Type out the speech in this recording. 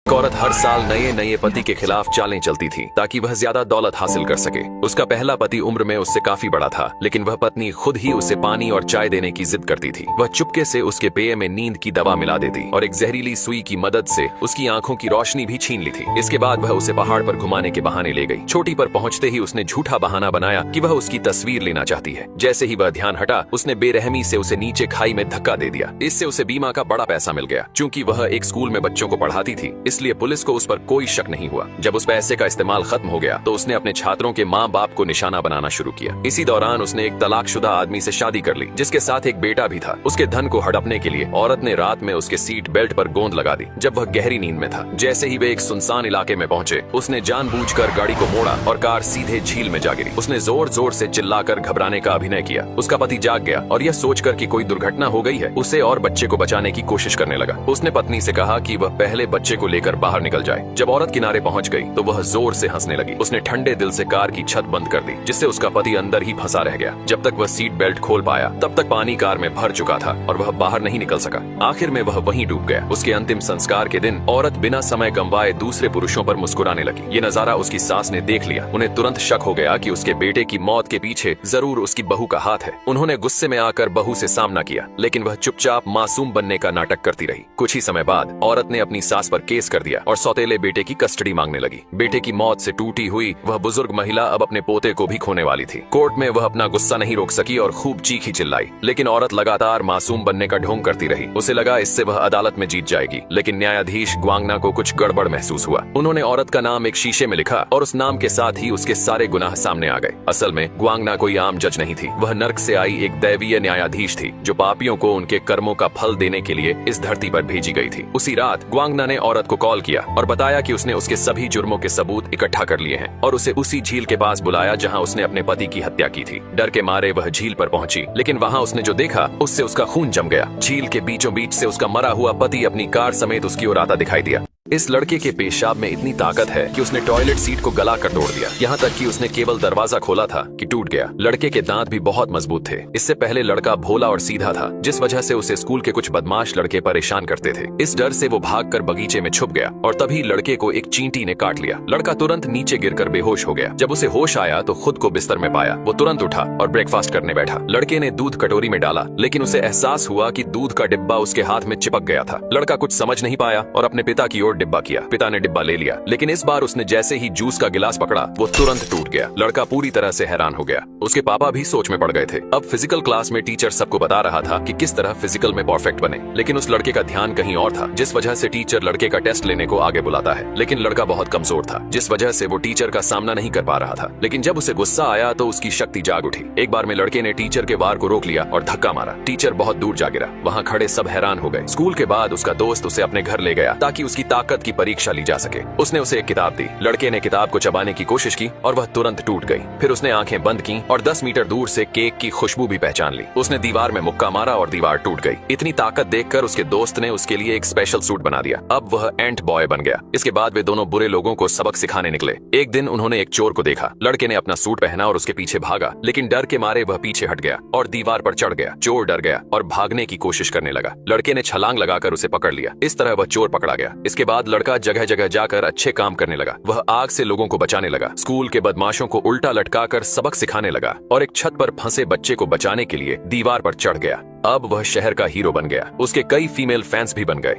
एक औरत हर साल नए नए पति के खिलाफ चालें चलती थी ताकि वह ज्यादा दौलत हासिल कर सके। उसका पहला पति उम्र में उससे काफी बड़ा था, लेकिन वह पत्नी खुद ही उसे पानी और चाय देने की जिद करती थी। वह चुपके से उसके पेय में नींद की दवा मिला देती और एक जहरीली सुई की मदद से उसकी आंखों की रोशनी भी छीन ली थी। इसके बाद वह उसे पहाड़ पर घुमाने के बहाने ले गई। चोटी पर पहुंचते ही उसने झूठा बहाना बनाया कि वह उसकी तस्वीर लेना चाहती है। जैसे ही वह ध्यान हटा, उसने बेरहमी से उसे नीचे खाई में धक्का दे दिया। इससे उसे बीमा का बड़ा पैसा मिल गया। चूंकि वह एक स्कूल में बच्चों को पढ़ाती थी, इसलिए पुलिस को उस पर कोई शक नहीं हुआ। जब उस पैसे का इस्तेमाल खत्म हो गया तो उसने अपने छात्रों के माँ बाप को निशाना बनाना शुरू किया। इसी दौरान उसने एक तलाकशुदा आदमी से शादी कर ली, जिसके साथ एक बेटा भी था। उसके धन को हड़पने के लिए औरत ने रात में उसके सीट बेल्ट पर गोंद लगा दी जब वह गहरी नींद में था। जैसे ही वे एक सुनसान इलाके में पहुंचे, उसने जानबूझकर गाड़ी को मोड़ा और कार सीधे झील में जा गिरी। उसने जोर जोर से चिल्लाकर घबराने का अभिनय किया। उसका पति जाग गया और यह सोचकर कि कोई दुर्घटना हो गई है, उसे और बच्चे को बचाने की कोशिश करने लगा। उसने पत्नी से कहा कि वह पहले बच्चे को लेकर बाहर निकल जाए। जब औरत किनारे पहुंच गई तो वह जोर से हंसने लगी। उसने ठंडे दिल से कार की छत बंद कर दी, जिससे उसका पति अंदर ही फंसा रह गया। जब तक वह सीट बेल्ट खोल पाया, तब तक पानी कार में भर चुका था और वह बाहर नहीं निकल सका। आखिर में वह वहीं डूब गया। उसके अंतिम संस्कार के दिन औरत बिना समय गंवाए दूसरे पुरुषों पर मुस्कुराने लगी। ये नजारा उसकी सास ने देख लिया। उन्हें तुरंत शक हो गया कि उसके बेटे की मौत के पीछे जरूर उसकी बहू का हाथ है। उन्होंने गुस्से में आकर बहू से सामना किया, लेकिन वह चुपचाप मासूम बनने का नाटक करती रही। कुछ ही समय बाद औरत ने अपनी सास पर केस कर दिया और सौतेले बेटे की कस्टडी मांगने लगी। बेटे की मौत से टूटी हुई वह बुजुर्ग महिला अब अपने पोते को भी खोने वाली थी। कोर्ट में वह अपना गुस्सा नहीं रोक सकी और खूब चीखी चिल्लाई, लेकिन औरत लगातार मासूम बनने का ढोंग करती रही। उसे लगा इससे वह अदालत में जीत जाएगी, लेकिन न्यायाधीश ग्वांगना को कुछ गड़बड़ महसूस हुआ। उन्होंने औरत का नाम एक शीशे में लिखा और उस नाम के साथ ही उसके सारे गुनाह सामने आ गए। असल में ग्वांगना कोई आम जज नहीं थी। वह नर्क से आई एक दैवीय न्यायाधीश थी, जो पापियों को उनके कर्मों का फल देने के लिए इस धरती पर भेजी गई थी। उसी रात ग्वांगना ने औरत को कॉल किया और बताया कि उसने उसके सभी जुर्मों के सबूत इकट्ठा कर लिए हैं और उसे उसी झील के पास बुलाया जहां उसने अपने पति की हत्या की थी। डर के मारे वह झील पर पहुंची, लेकिन वहां उसने जो देखा उससे उसका खून जम गया। झील के बीचों बीच से उसका मरा हुआ पति अपनी कार समेत उसकी ओर आता दिखाई दिया। इस लड़के के पेशाब में इतनी ताकत है कि उसने टॉयलेट सीट को गला कर तोड़ दिया। यहाँ तक कि उसने केवल दरवाजा खोला था कि टूट गया। लड़के के दांत भी बहुत मजबूत थे। इससे पहले लड़का भोला और सीधा था, जिस वजह से उसे स्कूल के कुछ बदमाश लड़के परेशान करते थे। इस डर से वो भागकर बगीचे में छुप गया और तभी लड़के को एक चींटी ने काट लिया। लड़का तुरंत नीचे गिरकर बेहोश हो गया। जब उसे होश आया तो खुद को बिस्तर में पाया। वो तुरंत उठा और ब्रेकफास्ट करने बैठा। लड़के ने दूध कटोरी में डाला, लेकिन उसे एहसास हुआ कि दूध का डिब्बा उसके हाथ में चिपक गया था। लड़का कुछ समझ नहीं पाया और अपने पिता की ओर डिब्बा किया। पिता ने डिब्बा ले लिया, लेकिन इस बार उसने जैसे ही जूस का गिलास पकड़ा, वो तुरंत टूट गया। लड़का पूरी तरह से हैरान हो गया। उसके पापा भी सोच में पड़ गए थे। अब फिजिकल क्लास में टीचर सबको बता रहा था कि किस तरह फिजिकल में परफेक्ट बने, लेकिन उस लड़के का ध्यान कहीं और था, जिस वजह से टीचर लड़के का टेस्ट लेने को आगे बुलाता है। लेकिन लड़का बहुत कमजोर था, जिस वजह से वो टीचर का सामना नहीं कर पा रहा था। लेकिन जब उसे गुस्सा आया तो उसकी शक्ति जाग उठी। एक बार में लड़के ने टीचर के वार को रोक लिया और धक्का मारा। टीचर बहुत दूर जा गिरा। वहाँ खड़े सब हैरान हो गए। स्कूल के बाद उसका दोस्त उसे अपने घर ले गया ताकि उसकी ताकत की परीक्षा ली जा सके। उसने उसे एक किताब दी। लड़के ने किताब को चबाने की कोशिश की और वह तुरंत टूट गई। फिर उसने आंखें बंद की और 10 मीटर दूर से केक की खुशबू भी पहचान ली। उसने दीवार में मुक्का मारा और दीवार टूट गई। इतनी ताकत देखकर उसके दोस्त ने उसके लिए एक स्पेशल सूट बना दिया। अब वह एंट बॉय बन गया। इसके बाद वे दोनों बुरे लोगों को सबक सिखाने निकले। एक दिन उन्होंने एक चोर को देखा। लड़के ने अपना सूट पहना और उसके पीछे भागा, लेकिन डर के मारे वह पीछे हट गया और दीवार पर चढ़ गया। चोर डर गया और भागने की कोशिश करने लगा। लड़के ने छलांग लगाकर उसे पकड़ लिया। इस तरह वह चोर पकड़ा गया। इसके बाद लड़का जगह जगह जाकर अच्छे काम करने लगा। वह आग से लोगों को बचाने लगा, स्कूल के बदमाशों को उल्टा लटकाकर सबक सिखाने लगा और एक छत पर फंसे बच्चे को बचाने के लिए दीवार पर चढ़ गया। अब वह शहर का हीरो बन गया। उसके कई फीमेल फैंस भी बन गए।